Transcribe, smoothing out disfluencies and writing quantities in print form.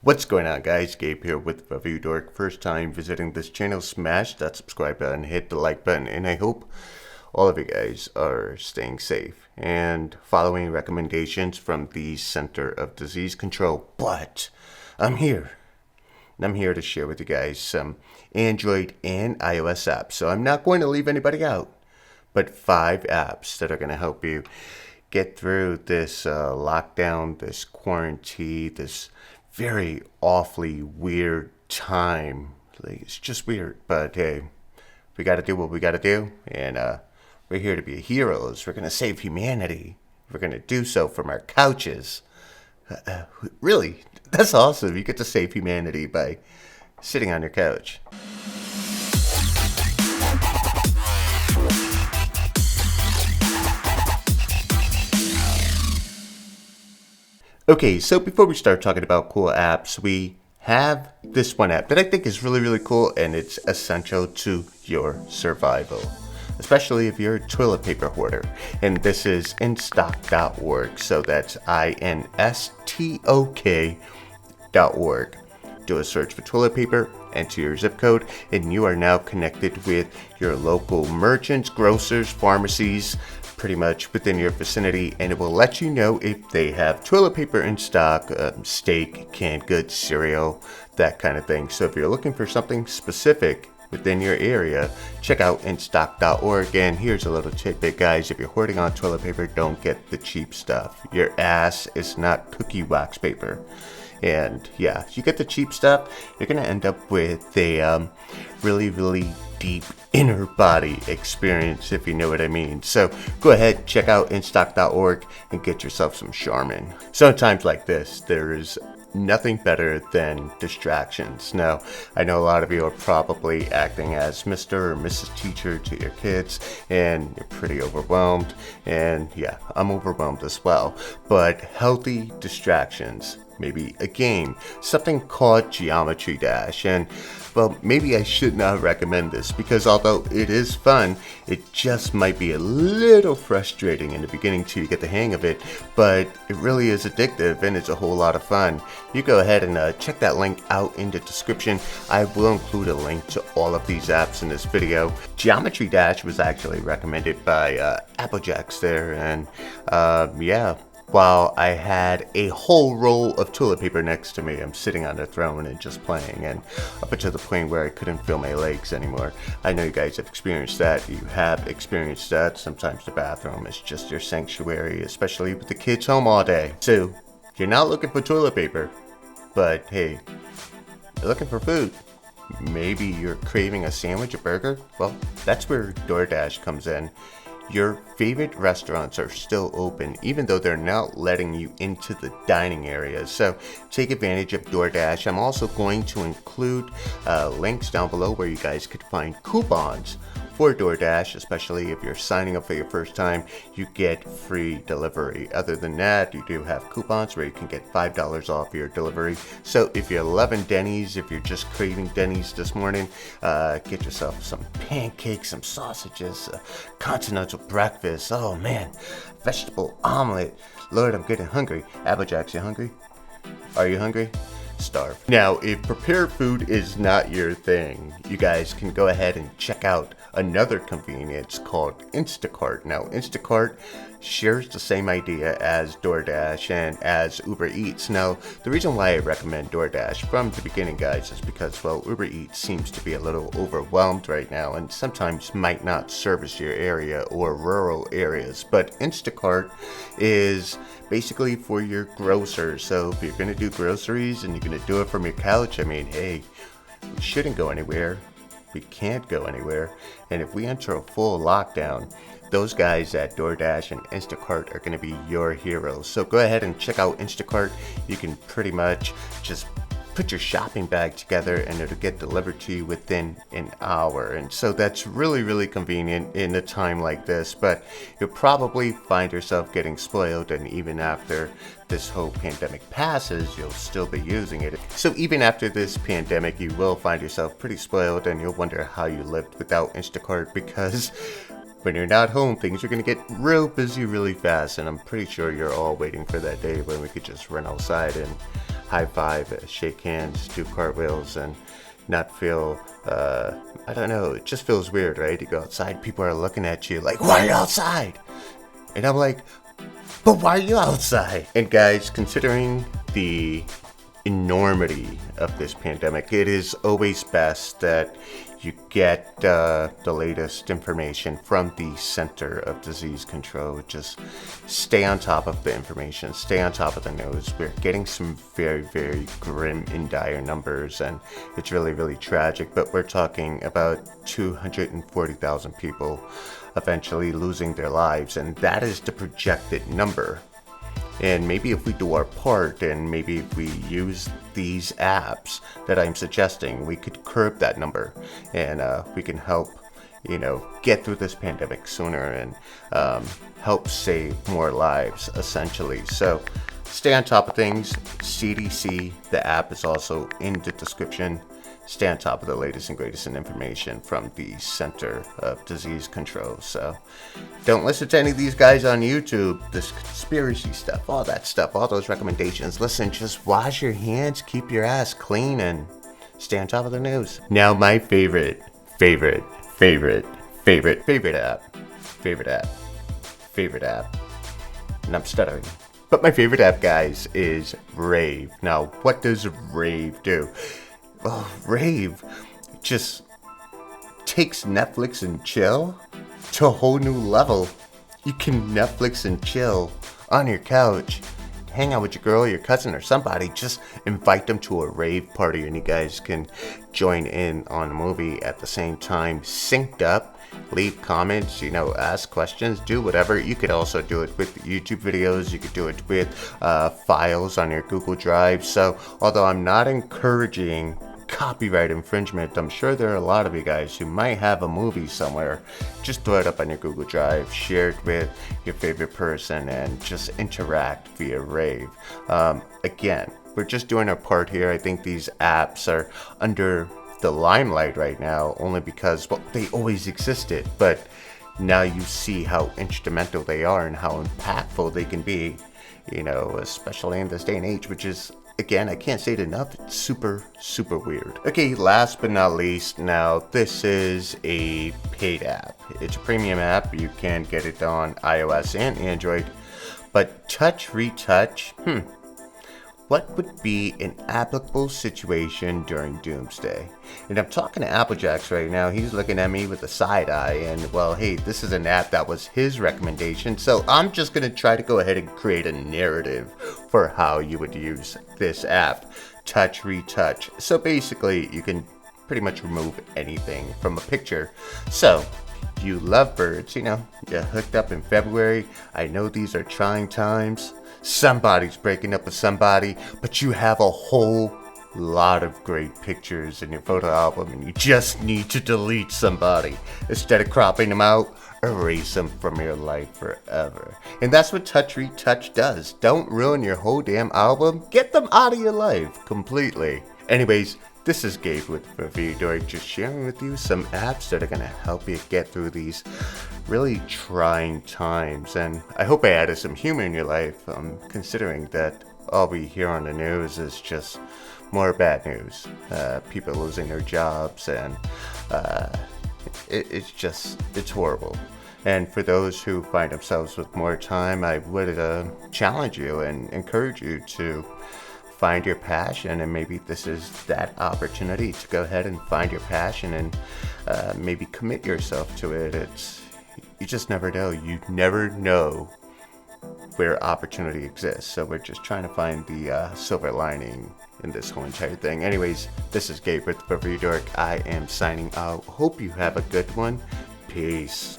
What's going on, guys? Gabe here with ReviewDork. First time visiting this channel, smash that subscribe button, hit the like button, and I hope all of you guys are staying safe and following recommendations from the Center of Disease Control. But I'm here. I'm here to share with you guys some Android and iOS apps. So I'm not going to leave anybody out, but 5 apps that are going to help you get through this lockdown, this quarantine, this very awfully weird time. Like, it's just weird, but hey, we got to do what we got to do, and we're here to be heroes. We're going to save humanity. We're going to do so from our couches. Really, that's awesome. You get to save humanity by sitting on your couch. Okay, so before we start talking about cool apps, we have this one app that I think is really, really cool, and it's essential to your survival, especially if you're a toilet paper hoarder. And this is InStock.org, so that's InStock.org. Do a search for toilet paper, enter your zip code, and you are now connected with your local merchants, grocers, pharmacies, pretty much within your vicinity, and it will let you know if they have toilet paper in stock, steak, canned goods, cereal, that kind of thing. So if you're looking for something specific within your area, check out InStock.org. And here's a little tidbit, guys. If you're hoarding on toilet paper, don't get the cheap stuff. Your ass is not cookie wax paper. And yeah, you get the cheap stuff, you're gonna end up with a really, really deep inner body experience, if you know what I mean. So go ahead, check out InStock.org and get yourself some Charmin. So in times like this, there is nothing better than distractions. Now, I know a lot of you are probably acting as Mr. or Mrs. Teacher to your kids, and you're pretty overwhelmed. And yeah, I'm overwhelmed as well. But healthy distractions, maybe a game, something called Geometry Dash. And well, maybe I should not recommend this because although it is fun, it just might be a little frustrating in the beginning till you get the hang of it, but it really is addictive and it's a whole lot of fun. You go ahead and check that link out in the description. I will include a link to all of these apps in this video. Geometry Dash was actually recommended by Applejacks there, and yeah, while I had a whole roll of toilet paper next to me, I'm sitting on the throne and just playing, and up until the point where I couldn't feel my legs anymore. I know you guys have experienced that. You have experienced that. Sometimes the bathroom is just your sanctuary, especially with the kids home all day. So, you're not looking for toilet paper, but hey, you're looking for food. Maybe you're craving a sandwich, a burger? Well, that's where DoorDash comes in. Your favorite restaurants are still open, even though they're not letting you into the dining areas. So take advantage of DoorDash. I'm also going to include links down below where you guys could find coupons for DoorDash, especially if you're signing up for your first time, you get free delivery. Other than that, you do have coupons where you can get $5 off your delivery. So if you're loving Denny's, if you're just craving Denny's this morning, get yourself some pancakes, some sausages, continental breakfast. Oh man, vegetable omelet. Lord, I'm getting hungry. Applejacks, you hungry? Are you hungry? Starve. Now, if prepared food is not your thing, you guys can go ahead and check out another convenience called InstaCart. Now, InstaCart shares the same idea as DoorDash and as Uber Eats. Now, the reason why I recommend DoorDash from the beginning, guys, is because, well, Uber Eats seems to be a little overwhelmed right now and sometimes might not service your area or rural areas. But InstaCart is basically for your grocers. So if you're going to do groceries and you're going to do it from your couch, I mean, hey, we shouldn't go anywhere. We can't go anywhere. And if we enter a full lockdown, those guys at DoorDash and InstaCart are going to be your heroes. So go ahead and check out InstaCart. You can pretty much just put your shopping bag together and it'll get delivered to you within an hour. And so that's really, really convenient in a time like this, but you'll probably find yourself getting spoiled, and even after this whole pandemic passes, you'll still be using it. So even after this pandemic, you will find yourself pretty spoiled and you'll wonder how you lived without InstaCart, because when you're not home, things are going to get real busy really fast, and I'm pretty sure you're all waiting for that day when we could just run outside and high five, shake hands, do cartwheels, and not feel, I don't know, it just feels weird, right? You go outside, people are looking at you like, why are you outside? And I'm like, but why are you outside? And guys, considering the enormity of this pandemic, it is always best that you get the latest information from the Center of Disease Control. Just stay on top of the information, stay on top of the news. We're getting some very, very grim and dire numbers, and it's really, really tragic, but we're talking about 240,000 people eventually losing their lives, and that is the projected number. And maybe if we do our part, and maybe if we use these apps that I'm suggesting, we could curb that number, and we can help, get through this pandemic sooner, and help save more lives, essentially. So stay on top of things. CDC, the app is also in the description. Stay on top of the latest and greatest in information from the Center of Disease Control. So don't listen to any of these guys on YouTube, this conspiracy stuff, all that stuff, all those recommendations. Listen, just wash your hands, keep your ass clean, and stay on top of the news. Now my favorite app, and I'm stuttering. But my favorite app, guys, is Rave. Now, what does Rave do? Well, Rave just takes Netflix and chill to a whole new level. You can Netflix and chill on your couch, hang out with your girl, your cousin, or somebody. Just invite them to a rave party, and you guys can join in on a movie at the same time, synced up. Leave comments, ask questions, do whatever. You could also do it with YouTube videos. You could do it with files on your Google Drive. So although I'm not encouraging copyright infringement, I'm sure there are a lot of you guys who might have a movie somewhere. Just throw it up on your Google Drive, share it with your favorite person, and just interact via Rave. Again, we're just doing our part here. I think these apps are under the limelight right now only because, well, they always existed, but now you see how instrumental they are and how impactful they can be, especially in this day and age, which is, again, I can't say it enough, it's super, super weird. Okay, last but not least, now this is a paid app. It's a premium app. You can get it on iOS and Android, but TouchRetouch, what would be an applicable situation during Doomsday? And I'm talking to Applejacks right now. He's looking at me with a side eye, and well, hey, this is an app that was his recommendation, so I'm just gonna try to go ahead and create a narrative for how you would use this app, TouchRetouch. So basically, you can pretty much remove anything from a picture. So you love birds, you're hooked up in February. I know these are trying times. Somebody's breaking up with somebody, but you have a whole lot of great pictures in your photo album, and you just need to delete somebody. Instead of cropping them out, erase them from your life forever. And that's what TouchRetouch does. Don't ruin your whole damn album. Get them out of your life completely. Anyways, this is Gabe with ReviewDork, just sharing with you some apps that are going to help you get through these really trying times. And I hope I added some humor in your life, considering that all we hear on the news is just more bad news. People losing their jobs, and it's horrible. And for those who find themselves with more time, I would challenge you and encourage you to find your passion, and maybe this is that opportunity to go ahead and find your passion and maybe commit yourself to it. You just never know. You never know where opportunity exists. So we're just trying to find the silver lining in this whole entire thing. Anyways, this is Gabe with ReviewDork. I am signing out. Hope you have a good one. Peace.